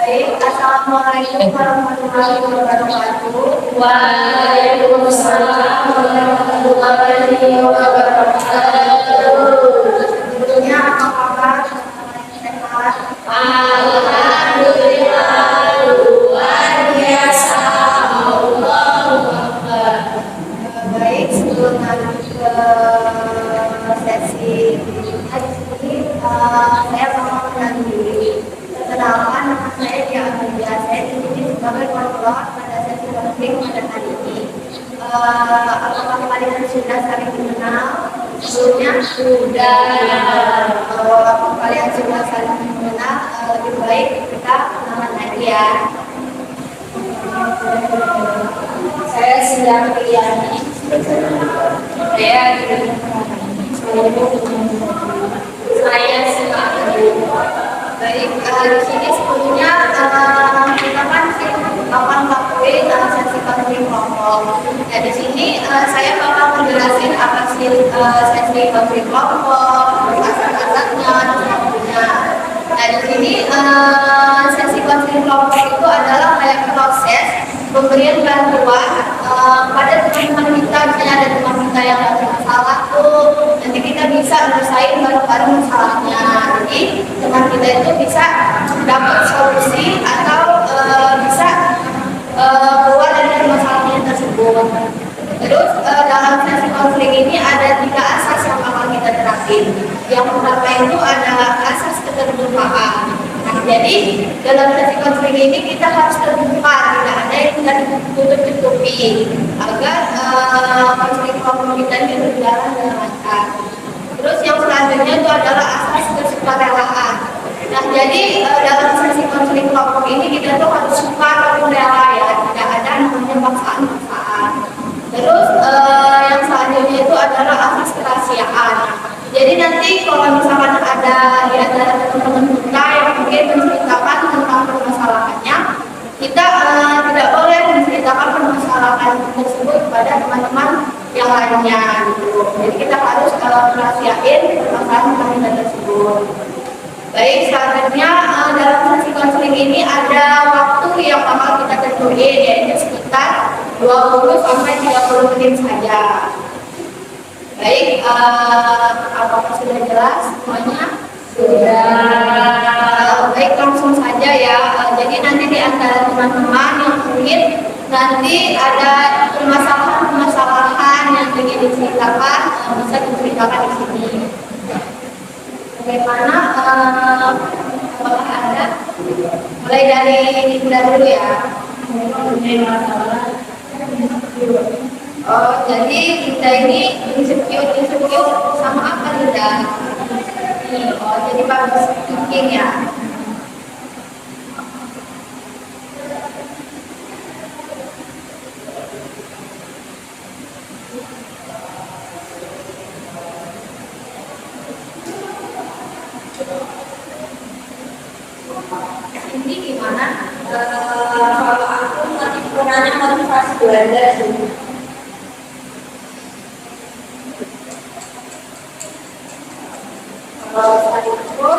Assalamualaikum warahmatullahi wabarakatuh. Waalaikumsalam warahmatullahi wabarakatuh. Sebelumnya apa kabar? Sehat? Alhamdulillah luar biasa. Allahu Akbar. Baik, sebelum lanjut ke sesi hari ini, saya mau mengenali diri. Perkenalkan, nama saya Dia Amelia. Saya di sini sebagai konselor pada sesi konseling pada hari ini. Apakah kalian sudah saling mengenal? Sebelumnya sudah. Kalau kalian sudah saling mengenal, lebih baik kita kenalan lagi ya. Saya sedang Riyani. Saya suka. Baik, di sini sebelumnya kita kan akan melakukan sesi konseling kelompok. Nah, di sini saya bakal menjelaskan apa sih sesi konseling kelompok, asal-asalnya, dan waktunya. Nah, di sini sesi konseling kelompok itu adalah kayak proses pemberian bantuan pada teman-teman kita, misalnya ada teman kita yang ada masalah tuh, nanti kita bisa menyelesaikan bareng-bareng masalahnya. Jadi teman kita itu bisa dapat solusi atau bisa keluar dari masalahnya tersebut. Terus dalam sesi konseling ini ada 3 asas yang bakal kita terapin. Yang pertama itu adalah asas keterbukaan. Nah, jadi dalam sesi konseling ini kita harus terbuka, tidak ada yang tidak ditutup-tutupi agar konseling kelompok kita ini berjalan dengan lancar. Terus yang selanjutnya itu adalah asas kesukarelaan. Nah, jadi dalam sesi konseling kelompok ini kita tuh harus suka ataupun rela ya, tidak ada namanya paksaan-paksaan. Terus yang selanjutnya itu adalah asas kerahasiaan. Jadi nanti kalau misalkan ada di antara teman-teman kita yang mungkin menceritakan tentang permasalahannya, kita tidak boleh menceritakan permasalahan tersebut kepada teman-teman yang lainnya gitu. Jadi kita harus merahasiain permasalahan kita tersebut. Baik, selanjutnya dalam sesi konseling ini ada waktu yang bakal kita tentuin, yaitu sekitar 20 sampai 30 menit saja. Baik, apakah sudah jelas semuanya? Sudah. Baik, langsung saja ya. Jadi nanti di antara teman-teman yang mungkin nanti ada permasalahan yang ingin diceritakan, bisa diceritakan di sini. Bagaimana? Apakah ada? Mulai dari Dinda dulu ya. Oh, jadi kita ini insecure sama apa Dinda? Oh, jadi bagus thinking ya. Ini gimana? Kalau aku motivasinya motivasi belajar sih. Kalau saya itu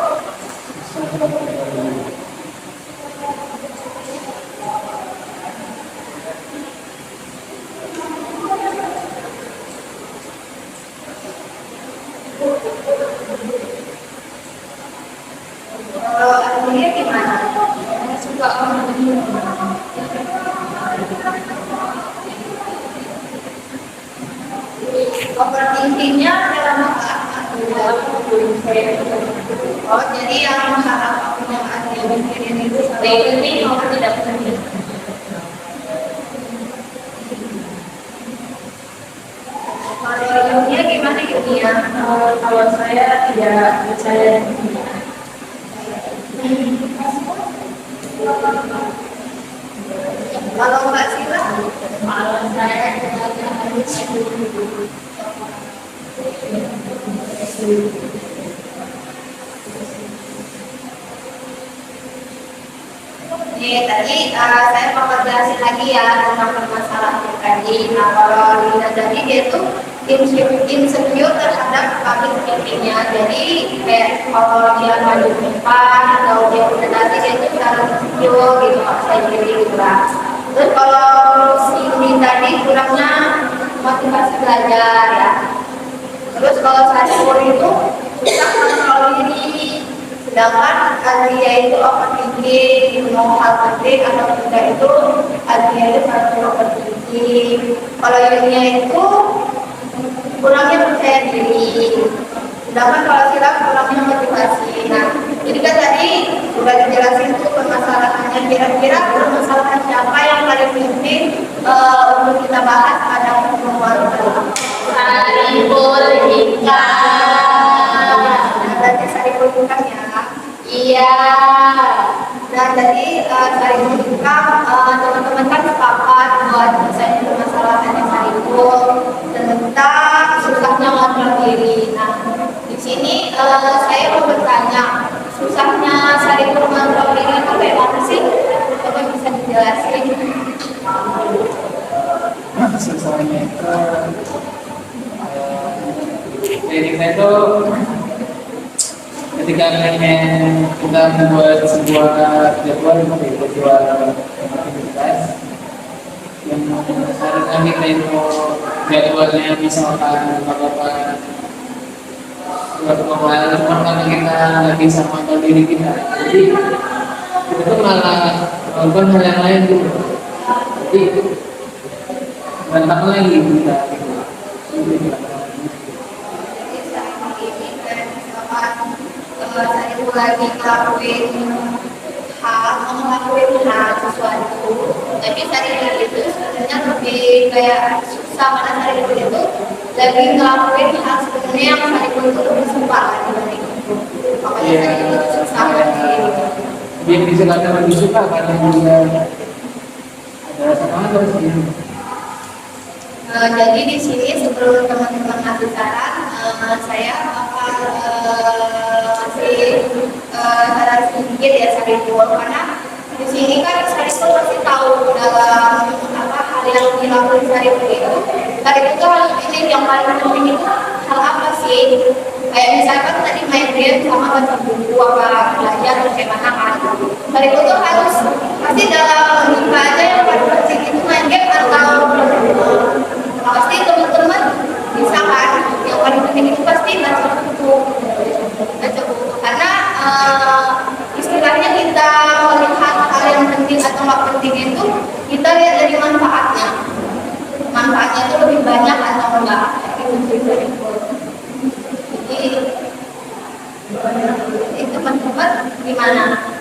kalau Amelia gimana? Suka overthinkingnya dalam apa? Oh, jadi yang masalah yang ada di pikiran itu Ini mau tidak penting. kalau ilmunya gimana gitu ya? Kalau saya tidak percaya. Kalau Mbak Sila, Kalau saya nih tadi saya mau jelasin lagi ya tentang permasalahan tadi. Nah, kalau Lina tadi dia tuh insecure terhadap public speaking-nya. Jadi kayak kalau dia maju ke depan atau dia presentasi dia tuh cara video gitu saya jadi gitu lah. Terus kalau si Udi tadi kurangnya motivasi belajar ya. Terus kalau Sadipur itu susah kontrol diri, sedangkan Azia itu overthinking, mau hal penting atau tidak itu Azia itu selalu overthinking. Kalau Yunia itu kurangnya percaya diri, sedangkan kalau Sila kurangnya motivasi. Nah, jadi kan tadi sudah dijelasin tuh permasalahannya, kira-kira permasalahan siapa yang paling penting untuk kita bahas pada pertemuan pertama. Saripul Hikam. Berarti Saripul Hikam ya? Iya. Nah, jadi Saripul Hikam teman-teman kan sepakat buat misalnya permasalahannya Saripul tentang susahnya mengontrol diri. Nah, di sini saya mau bertanya, susahnya Saripul mengontrol diri itu bagaimana sih? Coba bisa dijelasin? Susahnya itu dirinya itu ketika kita membuat sebuah jadwal sebuah aktivitas yang seharusnya kita itu jadwalnya misalkan beberapa hal karena kita nggak bisa mengontrol diri kita, jadi itu malah melakukan hal yang lain gitu, jadi berantakan lagi kita gitu. Saya lagi ngelakuin hal sesuatu, tapi saya itu sebenarnya lebih kayak susah karena saya itu lagi ngelakuin hal sebenarnya yang saya itu lebih suka dibanding itu, makanya saya itu susah lagi. Dia bisa kata lebih suka karena juga ada rasa malas gitu. Jadi di sini sebelum teman-teman ngasih saran, saya bakal kasih saran sedikit ya Saripul, karena di sini kan Saripul pasti tahu dalam hal yang dilakukan Saripul itu. Saripul itu hal ini yang paling penting itu hal apa sih? Kayak misalkan tadi main game sama baca buku apa belajar bagaimana kan? Saripul itu harus pasti dalam lingkungan aja yang paling penting itu main game atau pasti teman-teman bisa kan yang paling penting itu pasti baca buku karena istilahnya kita melihat hal yang penting atau nggak penting itu kita lihat dari manfaatnya itu lebih banyak atau enggak jadi teman-teman gimana?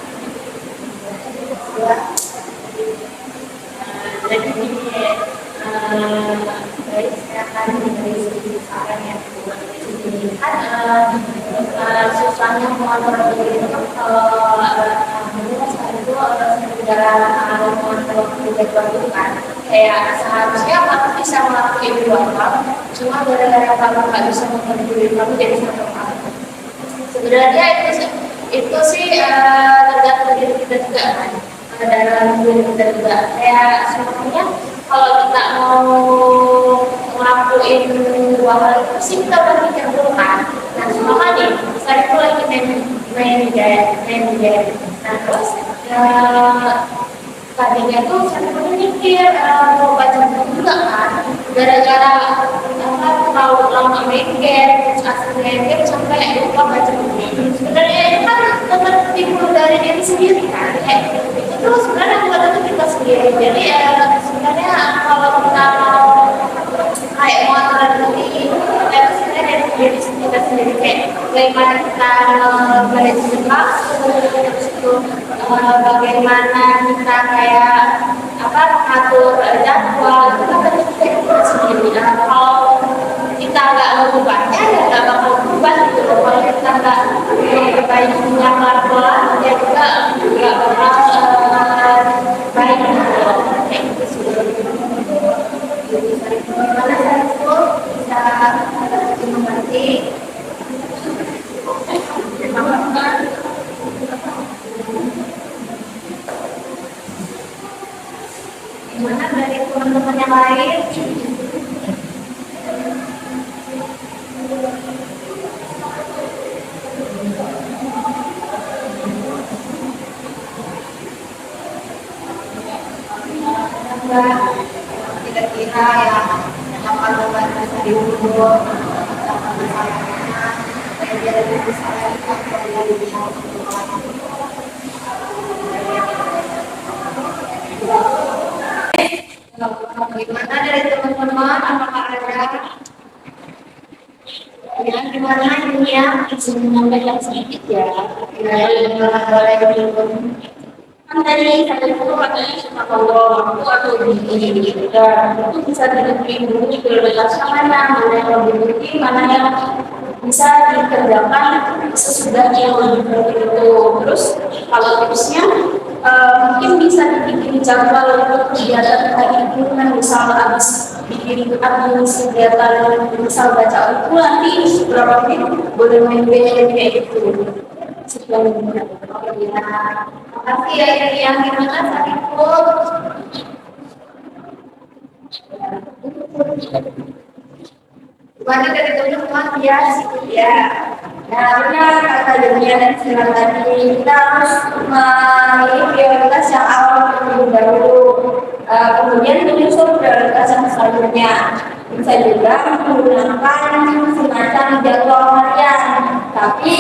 Jadi dari kesehatan dari segi saran yang kan susahnya mengontrol diri itu kalau menurut saya itu segala mengontrol diri itu kan kayak seharusnya kamu bisa melakukan dua hal, cuma gara-gara kamu nggak bisa mengontrol diri kamu jadi satu hal. Sebenarnya itu sih tergantung diri kita juga kan, dalam diri kita juga kayak semuanya. Kalau kita mau ngelakuin dua hal itu sih kita berpikir dulu kan. Nah, cuma nih, saya itu lagi main game. Nah, terus tadinya tuh saya pun mikir mau baca buku juga kan. Gara-gara terlalu lama main game, asal main game sampai lupa baca buku. Sebenarnya itu kan timbul dari diri sendiri kan. Itu tuh sebenarnya bukan itu kita sendiri. Jadi sebenarnya kalau kita kayak mau aturan diri itu sebenarnya dari diri kita sendiri, kayak bagaimana kita berekspresi, terus itu bagaimana kita kayak mengatur jadwal itu kan dari kita sendiri. Kalau kita nggak mengubahnya ya nggak bakal berubah gitu loh. Kalau kita nggak memperbaikinya pelan-pelan ya juga nggak bakal baik gitu loh. Kayak gitu sih. Gimana Saripul bisa mengerti? Gimana dari teman-teman yang lain? enggak kira-kira yang dapat membantu saya dulu dapat misalnya saya dia lebih bisa lagi dari gimana dari teman-teman apakah ada Ya, gimana ini ya, bisa menyampaikan sedikit ya. boleh Kan tadi saya itu katanya suka ngomong atau begini gitu kan. Itu bisa ditentuin dulu prioritasnya mana, mana yang lebih penting, mana yang bisa dikerjakan sesudah yang lebih penting itu. Terus kalau tipsnya mungkin bisa dibikin jadwal untuk kegiatan hari itu kan, misal habis bikin habis kegiatan misal baca buku nanti berapa menit boleh main game kayak gitu. Sekian ya. Makasih ya yang gimana Sariful? Gimana dari teman-teman ya? Ya. Nah, benar kata Demian dan Sinan tadi, kita harus memilih prioritas yang awal terlebih dahulu. Kemudian menyusun prioritas yang selanjutnya. Bisa juga menggunakan semacam jadwal harian. Tapi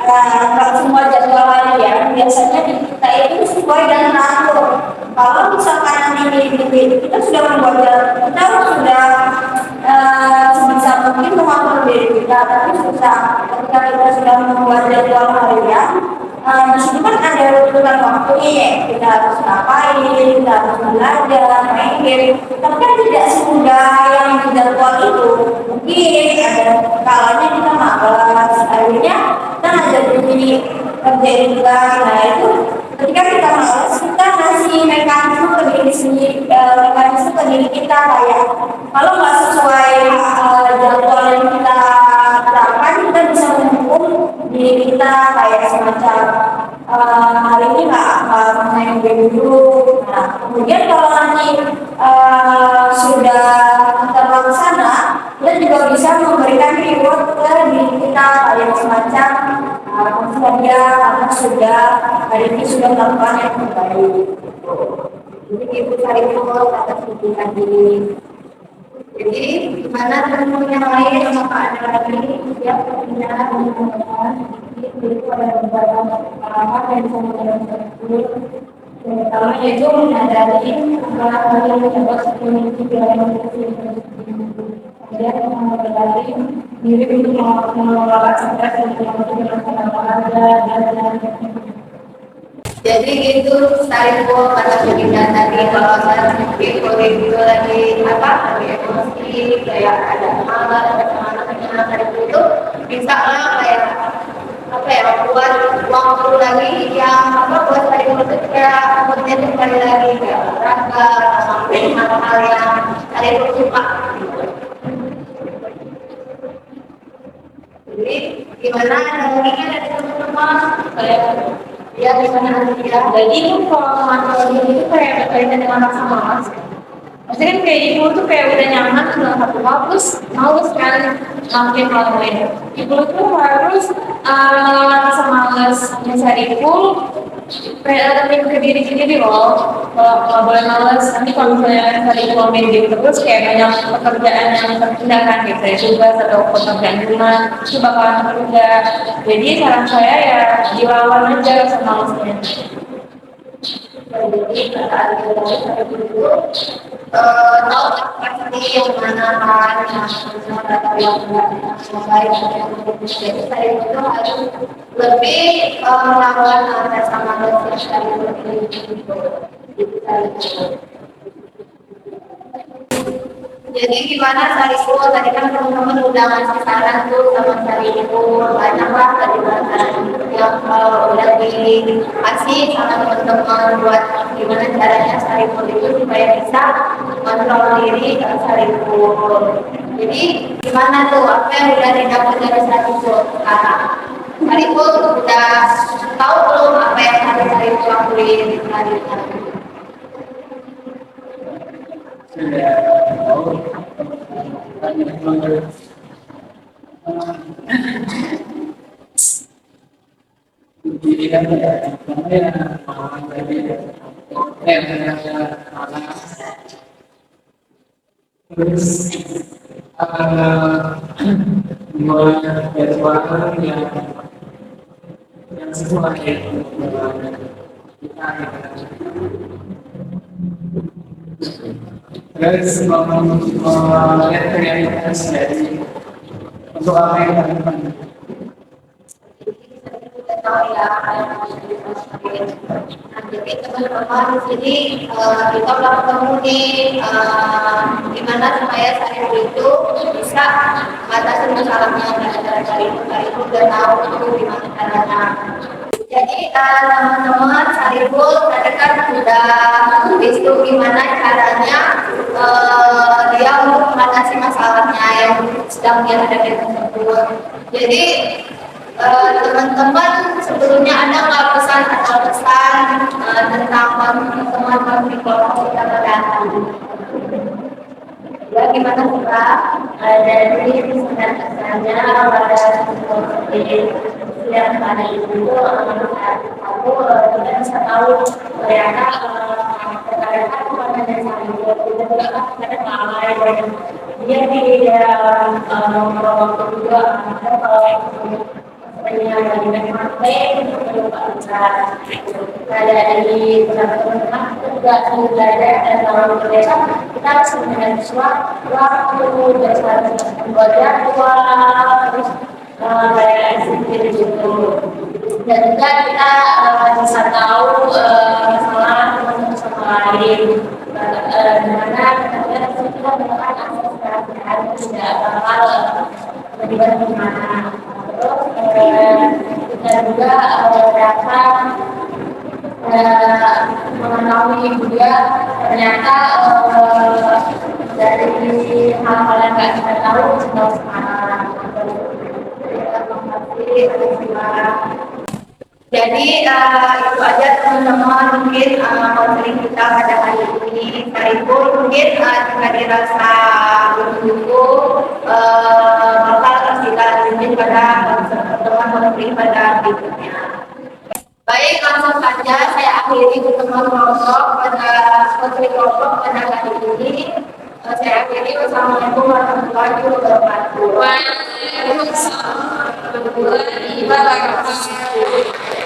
kalau semua jadwal harian biasanya di kita itu sesuai dan teratur. Kalau misalkan kita sudah membuat kita sudah sebisa mungkin mengatur diri kita, tapi susah ketika kita sudah membuat jadwal harian. Di situ kan ada urutan waktu nih, kita harus ngapain, kita harus belajar, main game. Tapi kan tidak semudah yang di jadwal itu. Mungkin ada kalanya kita malas, akhirnya kita ada bunyi kerjain juga. Nah itu ketika kita malas, kita ngasih mekanisme ke diri sendiri, mekanisme ke diri kita kayak kalau nggak sesuai jadwal yang kita terapkan, kita bisa menghukum diri kita kayak semacam hari ini nggak main game dulu. Nah, kemudian kalau nanti sudah terlaksana, kita juga bisa memberikan reward ke diri kita kayak semacam saja karena sudah hari ini sudah melakukan yang terbaik. Jadi ibu Sariful atas dukungan diri. Jadi gimana teman-teman yang lain apakah ada lagi yang punya teman-teman itu ada beberapa pengalaman yang bisa menjelaskan dulu. Yang pertama yaitu menyadari kesalahan yang mencoba memiliki pilihan yang berbeda. Kemudian mengenali diri untuk mengelola stres dan melakukan olahraga dan jadi gitu Sariful pada pembinaan tadi kalau saya sedikit itu lagi apa lagi emosi kayak ada malas ada semangatnya Sariful itu bisa lah kayak apa ya buat waktu lagi yang apa buat Sariful itu kayak moodnya kembali lagi kayak olahraga sampai hal-hal yang Sariful suka gitu. Jadi gimana dampaknya dari teman-teman kayak ya gimana ya Jadi itu kalau masalah itu kayak berkaitan dengan rasa malas. Maksudnya kan kayak ibu tuh kayak udah nyaman dengan satu hal, terus males kan ngelakuin hal lain. Ibu tuh harus melawan rasa malesnya Sariful, lebih ke diri sendiri loh. Kalau nggak boleh males, nanti kalau misalnya Sariful main game terus kayak banyak pekerjaan yang tertunda kan, gitu ya, tugas atau pekerjaan rumah itu bakalan tertunda. Jadi saran saya ya dilawan aja rasa malesnya. jadi kata ada dulu tahu pasti yang mana hal yang atau yang baik yang jadi saya itu harus lebih melawan rasa malas yang dari jadi gimana Sariful tadi kan teman-teman udah ngasih saran tuh sama Sariful banyak lah tadi saran yang udah dikasih sama teman-teman buat gimana caranya Sariful itu supaya bisa kontrol diri Sariful. Jadi gimana tuh apa yang udah didapat dari Sariful sekarang? Sariful udah tahu belum apa yang harus Sariful lakuin hari ini? sudah tahu jadi kan ya pengalaman tadi malas. Terus membuat jadwal yang sesuai dengan kita. Terus melihat realitas dari untuk apa yang kita lakukan. Jadi teman-teman di sini kita udah ketemu nih gimana supaya saya itu bisa mengatasi masalahnya belajar dari itu dan tahu itu gimana caranya. Jadi teman-teman Sariful tadi kan sudah itu gimana caranya dia untuk mengatasi masalahnya yang sedang dia hadapi tersebut. Jadi teman-teman sebelumnya ada nggak pesan atau pesan tentang teman-teman di kelompok kita mendatang? Ya gimana kita dari pesan kesannya pada yang pada itu aku tidak bisa tahu ternyata ternyata bukan hanya saya juga ada lalai dan dia tidak waktu juga dari matematik ada dari teman-teman juga belajar dan kalau biasa kita harus mengenai waktu dasar belajar terus kayak sedikit gitu dan juga kita bisa tahu masalah teman-teman sama lain dimana kita menggunakan akses perhatian tidak bakal terlibat di mana. Kita juga dapat mengetahui juga ternyata dari hal-hal yang nggak kita tahu sudah sekarang. Jadi itu aja teman-teman mungkin konseling kita pada hari ini. Sariful mungkin jika dirasa begitu bakal kita lanjutin pada pertemuan konseling pada berikutnya. Baik, langsung saja saya akhiri pertemuan kelompok pada konseling kelompok pada hari ini. Saya akhiri. Wassalamualaikum warahmatullahi wabarakatuh. Waalaikumsalam warahmatullahi wabarakatuh.